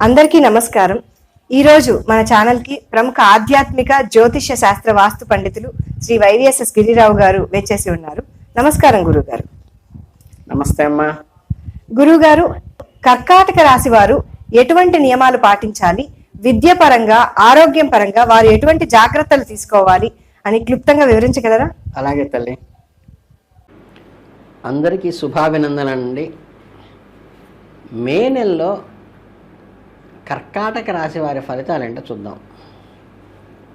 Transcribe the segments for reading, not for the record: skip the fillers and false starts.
అందరికీ నమస్కారం. ఈరోజు మన ఛానల్కి ప్రముఖ ఆధ్యాత్మిక జ్యోతిష్య శాస్త్ర వాస్తు పండితులు శ్రీ వైవిఎస్ఎస్ గిరిరావు గారు వేచేసి ఉన్నారు. నమస్కారం గురుగారు. నమస్తే అమ్మా. గురుగారు, కర్కాటక రాశి వారు ఎటువంటి నియమాలు పాటించాలి, విద్య పరంగా ఆరోగ్యం పరంగా వారు ఎటువంటి జాగ్రత్తలు తీసుకోవాలి అని క్లుప్తంగా వివరించగలరా? అలాగే తల్లి. అందరికీ శుభాభినందనండి. మే నెలలో కర్కాటక రాశి వారి ఫలితాలు ఏంటో చూద్దాం.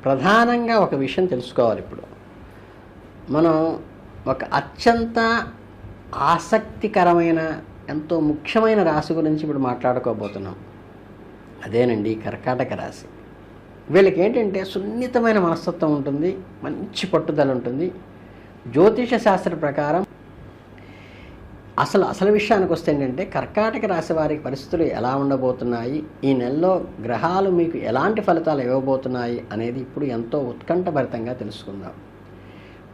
ప్రధానంగా ఒక విషయం తెలుసుకోవాలి. ఇప్పుడు మనం ఒక అత్యంత ఆసక్తికరమైన ఎంతో ముఖ్యమైన రాశి గురించి ఇప్పుడు మాట్లాడుకోబోతున్నాం. అదేనండి కర్కాటక రాశి. వీళ్ళకి ఏంటంటే సున్నితమైన మనస్తత్వం ఉంటుంది, మంచి పట్టుదల ఉంటుంది. జ్యోతిష శాస్త్ర ప్రకారం అసలు విషయానికి వస్తే ఏంటంటే కర్కాటక రాశి వారికి పరిస్థితులు ఎలా ఉండబోతున్నాయి, ఈ నెలలో గ్రహాలు మీకు ఎలాంటి ఫలితాలు ఇవ్వబోతున్నాయి అనేది ఇప్పుడు ఎంతో ఉత్కంఠభరితంగా తెలుసుకుందాం.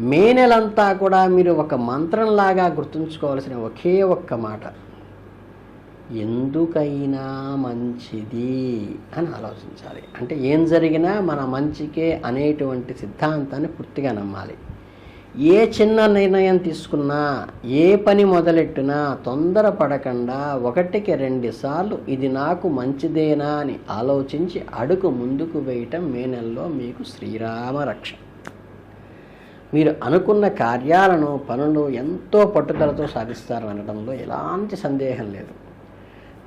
మే నెలంతా కూడా మీరు ఒక మంత్రంలాగా గుర్తుంచుకోవాల్సిన ఒకే ఒక్క మాట, ఎందుకైనా మంచిది అని ఆలోచించాలి. అంటే ఏం జరిగినా మన మంచికే అనేటువంటి సిద్ధాంతాన్ని పూర్తిగా నమ్మాలి. ఏ చిన్న నిర్ణయం తీసుకున్నా, ఏ పని మొదలెట్టినా తొందరపడకుండా 1కి 2 సార్లు ఇది నాకు మంచిదేనా అని ఆలోచించి అడుగు ముందుకు వేయటం మే నెలలో మీకు శ్రీరామ రక్ష. మీరు అనుకున్న కార్యాలను పనులు ఎంతో పట్టుదలతో సాధిస్తారు అనడంలో ఎలాంటి సందేహం లేదు.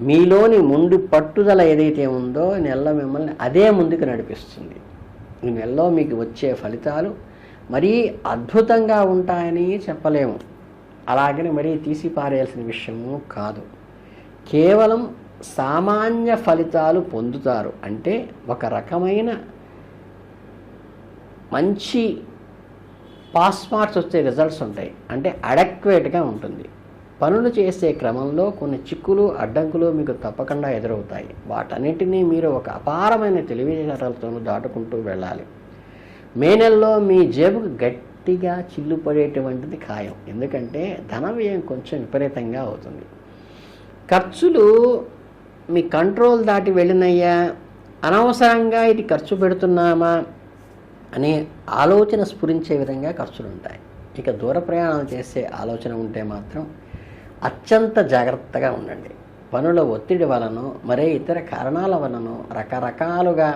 మీలోని ముందు పట్టుదల ఏదైతే ఉందో ఈ నెలలో మిమ్మల్ని అదే ముందుకు నడిపిస్తుంది. ఈ నెలలో మీకు వచ్చే ఫలితాలు మరీ అద్భుతంగా ఉంటాయని చెప్పలేము, అలాగని మరీ తీసి పారేయాల్సిన విషయము కాదు. కేవలం సామాన్య ఫలితాలు పొందుతారు. అంటే ఒక రకమైన మంచి పాస్ మార్క్స్ వచ్చే రిజల్ట్స్ ఉంటాయి. అంటే అడెక్వేట్గా ఉంటుంది. పనులు చేసే క్రమంలో కొన్ని చిక్కులు అడ్డంకులు మీకు తప్పకుండా ఎదురవుతాయి. వాటన్నిటినీ మీరు ఒక అపారమైన తెలివితేటలతో దాటుకుంటూ వెళ్ళాలి. మే నెలలో మీ జేబుకు గట్టిగా చిల్లు పడేటువంటిది ఖాయం. ఎందుకంటే ధన వ్యయం కొంచెం విపరీతంగా అవుతుంది. ఖర్చులు మీ కంట్రోల్ దాటి వెళ్ళినయ్యా, అనవసరంగా ఇది ఖర్చు పెడుతున్నామా అనే ఆలోచన స్ఫురించే విధంగా ఖర్చులు ఉంటాయి. ఇక దూర ప్రయాణాలు చేసే ఆలోచన ఉంటే మాత్రం అత్యంత జాగ్రత్తగా ఉండండి. పనుల ఒత్తిడి వలన మరే ఇతర కారణాల వలన రకరకాలుగా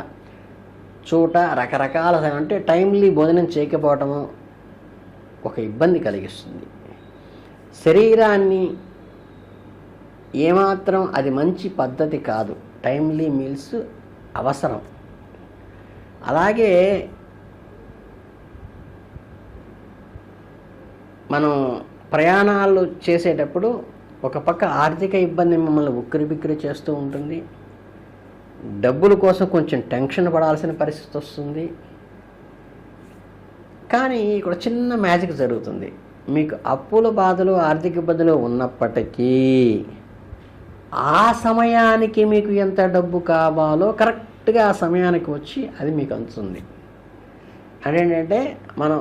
చోట రకరకాల అంటే టైమ్లీ భోజనం చేయకపోవటము ఒక ఇబ్బంది కలిగిస్తుంది. శరీరాన్ని ఏమాత్రం అది మంచి పద్ధతి కాదు. టైమ్లీ మీల్స్ అవసరం. అలాగే మనం ప్రయాణాలు చేసేటప్పుడు ఒక పక్క ఆర్థిక ఇబ్బంది మిమ్మల్ని ఉక్కిరిబిక్కిరి చేస్తూ ఉంటుంది. డబ్బుల కోసం కొంచెం టెన్షన్ పడాల్సిన పరిస్థితి వస్తుంది. కానీ ఇక్కడ చిన్న మ్యాజిక్ జరుగుతుంది. మీకు అప్పుల బాధలు ఆర్థిక ఇబ్బందులు ఉన్నప్పటికీ ఆ సమయానికి మీకు ఎంత డబ్బు కావాలో కరెక్ట్గా ఆ సమయానికి వచ్చి అది మీకు అందుతుంది. అదేంటంటే మనం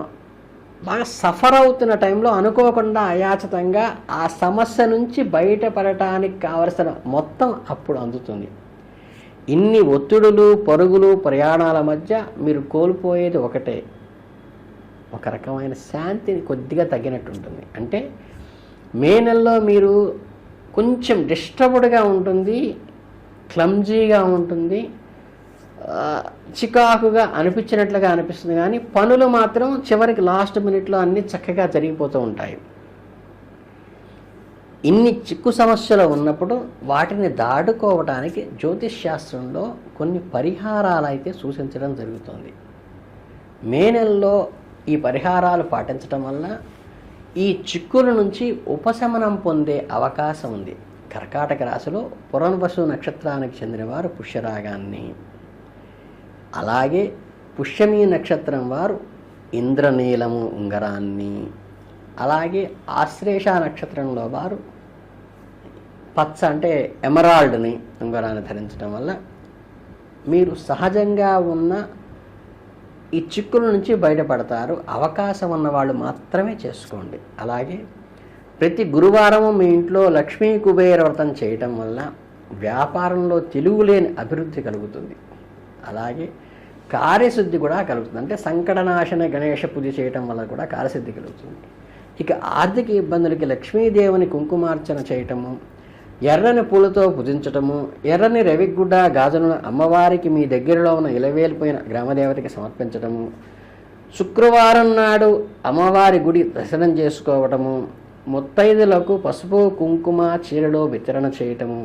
బాగా సఫర్ అవుతున్న టైంలో అనుకోకుండా అయాచితంగా ఆ సమస్య నుంచి బయటపడటానికి కావలసిన మొత్తం అప్పుడు అందుతుంది. ఇన్ని ఒత్తిడులు పరుగులు ప్రయాణాల మధ్య మీరు కోల్పోయేది ఒకటే, ఒక రకమైన శాంతిని కొద్దిగా తగ్గినట్టు ఉంటుంది. అంటే మే నెలలో మీరు కొంచెం డిస్టర్బ్డ్గా ఉంటుంది, క్లమ్జీగా ఉంటుంది, చికాకుగా అనిపించినట్లుగా అనిపిస్తుంది. కానీ పనులు మాత్రం చివరికి లాస్ట్ మినిట్లో అన్నీ చక్కగా జరిగిపోతూ ఉంటాయి. ఇన్ని చిక్కు సమస్యలు ఉన్నప్పుడు వాటిని దాటుకోవడానికి జ్యోతిష్ శాస్త్రంలో కొన్ని పరిహారాలు అయితే సూచించడం జరుగుతుంది. మే నెలలో ఈ పరిహారాలు పాటించడం వల్ల ఈ చిక్కుల నుంచి ఉపశమనం పొందే అవకాశం ఉంది. కర్కాటక రాశిలో పునర్వసు నక్షత్రానికి చెందిన వారు పుష్యరాగాన్ని, అలాగే పుష్యమీ నక్షత్రం వారు ఇంద్రనీలము ఉంగరాన్ని, అలాగే ఆశ్లేష నక్షత్రంలో వారు పచ్చ అంటే ఎమరాల్డ్ని ఉంగరాన్ని ధరించడం వల్ల మీరు సహజంగా ఉన్న ఈ చిక్కుల నుంచి బయటపడతారు. అవకాశం ఉన్న వాళ్ళు మాత్రమే చేసుకోండి. అలాగే ప్రతి గురువారం మీ ఇంట్లో లక్ష్మీ కుబేర వ్రతం చేయటం వల్ల వ్యాపారంలో తిరుగులేని అభివృద్ధి కలుగుతుంది. అలాగే కార్యసిద్ధి కూడా కలుగుతుంది. అంటే సంకటనాశన గణేష పూజ చేయటం వల్ల కూడా కార్యసిద్ధి కలుగుతుంది. ఇక ఆర్థిక ఇబ్బందులకి లక్ష్మీదేవిని కుంకుమార్చన చేయటము, ఎర్రని పూలతో పూజించటము, ఎర్రని రవిగుడ్డ గాజులను అమ్మవారికి మీ దగ్గరలో ఉన్న ఇలవేలిపోయిన గ్రామదేవతకి సమర్పించటము, శుక్రవారం నాడు అమ్మవారి గుడి దర్శనం చేసుకోవటము, ముత్తైదులకు పసుపు కుంకుమ చీరలో వితరణ చేయటము,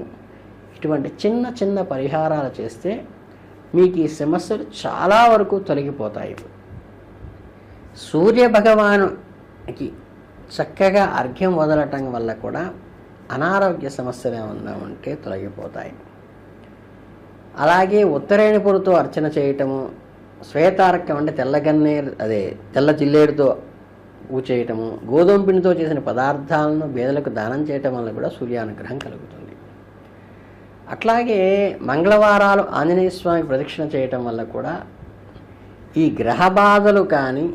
ఇటువంటి చిన్న చిన్న పరిహారాలు చేస్తే మీకు ఈ సమస్యలు చాలా వరకు తొలగిపోతాయి. సూర్య భగవానుకి చక్కగా అర్ఘ్యం వదలటం వల్ల కూడా అనారోగ్య సమస్యలు ఏమన్నా ఉంటే తొలగిపోతాయి. అలాగే ఉత్తరాయణ పొడితో అర్చన చేయటము, శ్వేతార్కం అంటే తెల్ల జిల్లేడుతో చేయటము, గోధుమ పిండితో చేసిన పదార్థాలను పేదలకు దానం చేయటం వల్ల కూడా సూర్యానుగ్రహం కలుగుతుంది. అట్లాగే మంగళవారాలు ఆంజనేయ స్వామి ప్రదక్షిణ చేయటం వల్ల కూడా ఈ గ్రహ బాధలు కానీ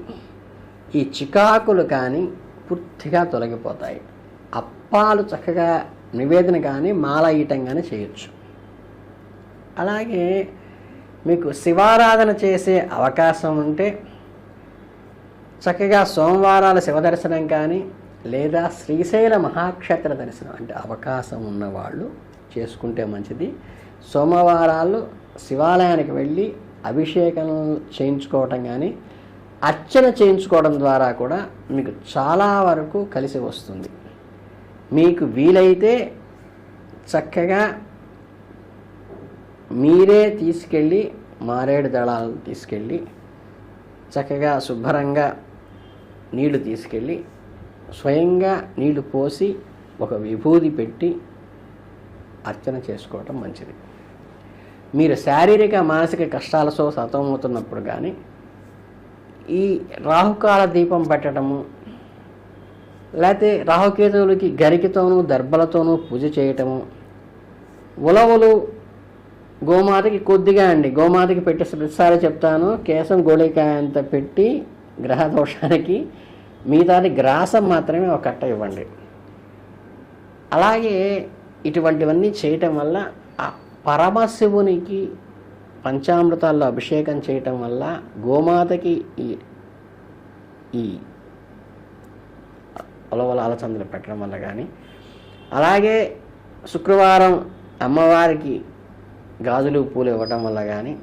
ఈ చికాకులు కానీ పూర్తిగా తొలగిపోతాయి. అప్పాలు చక్కగా నివేదన కానీ మాల ఈయటం కానీ చేయొచ్చు. అలాగే మీకు శివారాధన చేసే అవకాశం ఉంటే చక్కగా సోమవారాల శివదర్శనం కానీ లేదా శ్రీశైల మహాక్షేత్ర దర్శనం అంటే అవకాశం ఉన్నవాళ్ళు చేసుకుంటే మంచిది. సోమవారాలు శివాలయానికి వెళ్ళి అభిషేకం చేయించుకోవటం కానీ అర్చన చేయించుకోవడం ద్వారా కూడా మీకు చాలా వరకు కలిసి వస్తుంది. మీకు వీలైతే చక్కగా మీరే తీసుకెళ్ళి మారేడు దళాలను తీసుకెళ్ళి చక్కగా శుభ్రంగా నీళ్లు తీసుకెళ్ళి స్వయంగా నీళ్లు పోసి ఒక విభూది పెట్టి అర్చన చేసుకోవటం మంచిది. మీరు శారీరక మానసిక కష్టాలతో సతమవుతున్నప్పుడు కానీ ఈ రాహుకాల దీపం పెట్టడము, లేకపోతే రాహుకేతువులకి గరికతోనూ దర్భలతోనూ పూజ చేయటము, ఉలవలు గోమాతకి కొద్దిగా గోమాతకి పెట్టే ప్రతిసారి చెప్తాను, కేశం గోళికాయ అంత పెట్టి గ్రహ దోషానికి మిగతాది గ్రాసం మాత్రమే ఒక కట్ట ఇవ్వండి. అలాగే ఇటువంటివన్నీ చేయటం వల్ల ఆ పరమశివునికి పంచామృతాల్లో అభిషేకం చేయటం వల్ల గోమాతకి ఈ ఉలవల అలచందలు పెట్టడం వల్ల కానీ, అలాగే శుక్రవారం అమ్మవారికి గాజులు పూలు ఇవ్వటం వల్ల కానీ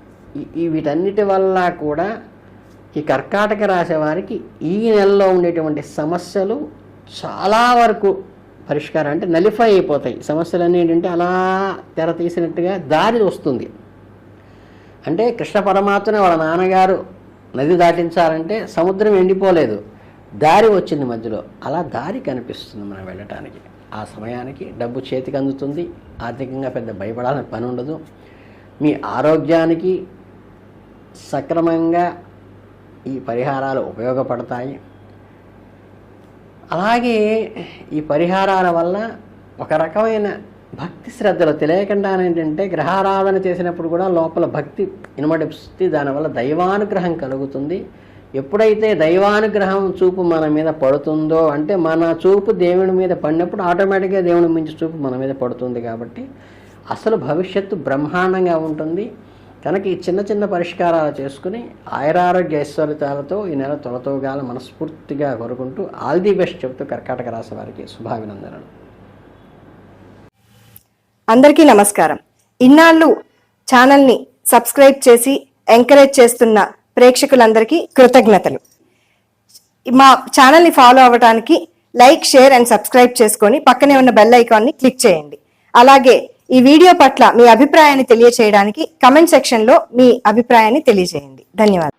వీటన్నిటి వల్ల కూడా ఈ కర్కాటక రాశి వారికి ఈ నెలలో ఉండేటువంటి సమస్యలు చాలా వరకు పరిష్కారం అంటే నలిఫై అయిపోతాయి. సమస్యలన్నీ ఏంటంటే అలా తెర తీసినట్టుగా దారి వస్తుంది. అంటే కృష్ణ పరమాత్మని వాళ్ళ నాన్నగారు నది దాటించాలంటే సముద్రం ఎండిపోలేదు, దారి వచ్చింది మధ్యలో. అలా దారి కనిపిస్తుంది మనం వెళ్ళటానికి. ఆ సమయానికి డబ్బు చేతికి అందుతుంది. ఆర్థికంగా పెద్ద భయపడాలని పని ఉండదు. మీ ఆరోగ్యానికి సక్రమంగా ఈ పరిహారాలు ఉపయోగపడతాయి. అలాగే ఈ పరిహారాల వల్ల ఒక రకమైన భక్తి శ్రద్ధలు తెలియకుండా ఏంటంటే గ్రహారాధన చేసినప్పుడు కూడా లోపల భక్తి ఇనుమడిస్తుంది. దానివల్ల దైవానుగ్రహం కలుగుతుంది. ఎప్పుడైతే దైవానుగ్రహం చూపు మన మీద పడుతుందో అంటే మన చూపు దేవుని మీద పడినప్పుడు ఆటోమేటిక్గా దేవుని మించి చూపు మన మీద పడుతుంది. కాబట్టి అసలు భవిష్యత్తు బ్రహ్మాండంగా ఉంటుంది. కనుక ఈ చిన్న చిన్న పరిష్కారాలు చేసుకుని ఆయురారోగ్య ఐశ్వర్యాలతో ఈ నెల తొలతోగాల మనస్ఫూర్తిగా కోరుకుంటూ ఆల్ ది బెస్ట్ చెబుతూ కర్కాటక రాశి వారికి శుభాభినందనలు. అందరికీ నమస్కారం. ఇన్నాళ్ళు ఛానల్ని సబ్స్క్రైబ్ చేసి ఎంకరేజ్ చేస్తున్న ప్రేక్షకులందరికీ కృతజ్ఞతలు. మా ఛానల్ని ఫాలో అవ్వడానికి లైక్, షేర్ అండ్ సబ్స్క్రైబ్ చేసుకొని పక్కనే ఉన్న బెల్ ఐకాన్ని క్లిక్ చేయండి. అలాగే ఈ వీడియో పట్ల మీ అభిప్రాయాన్ని తెలియచేయడానికి కమెంట్ సెక్షన్లో మీ అభిప్రాయాన్ని తెలియజేయండి. ధన్యవాదాలు.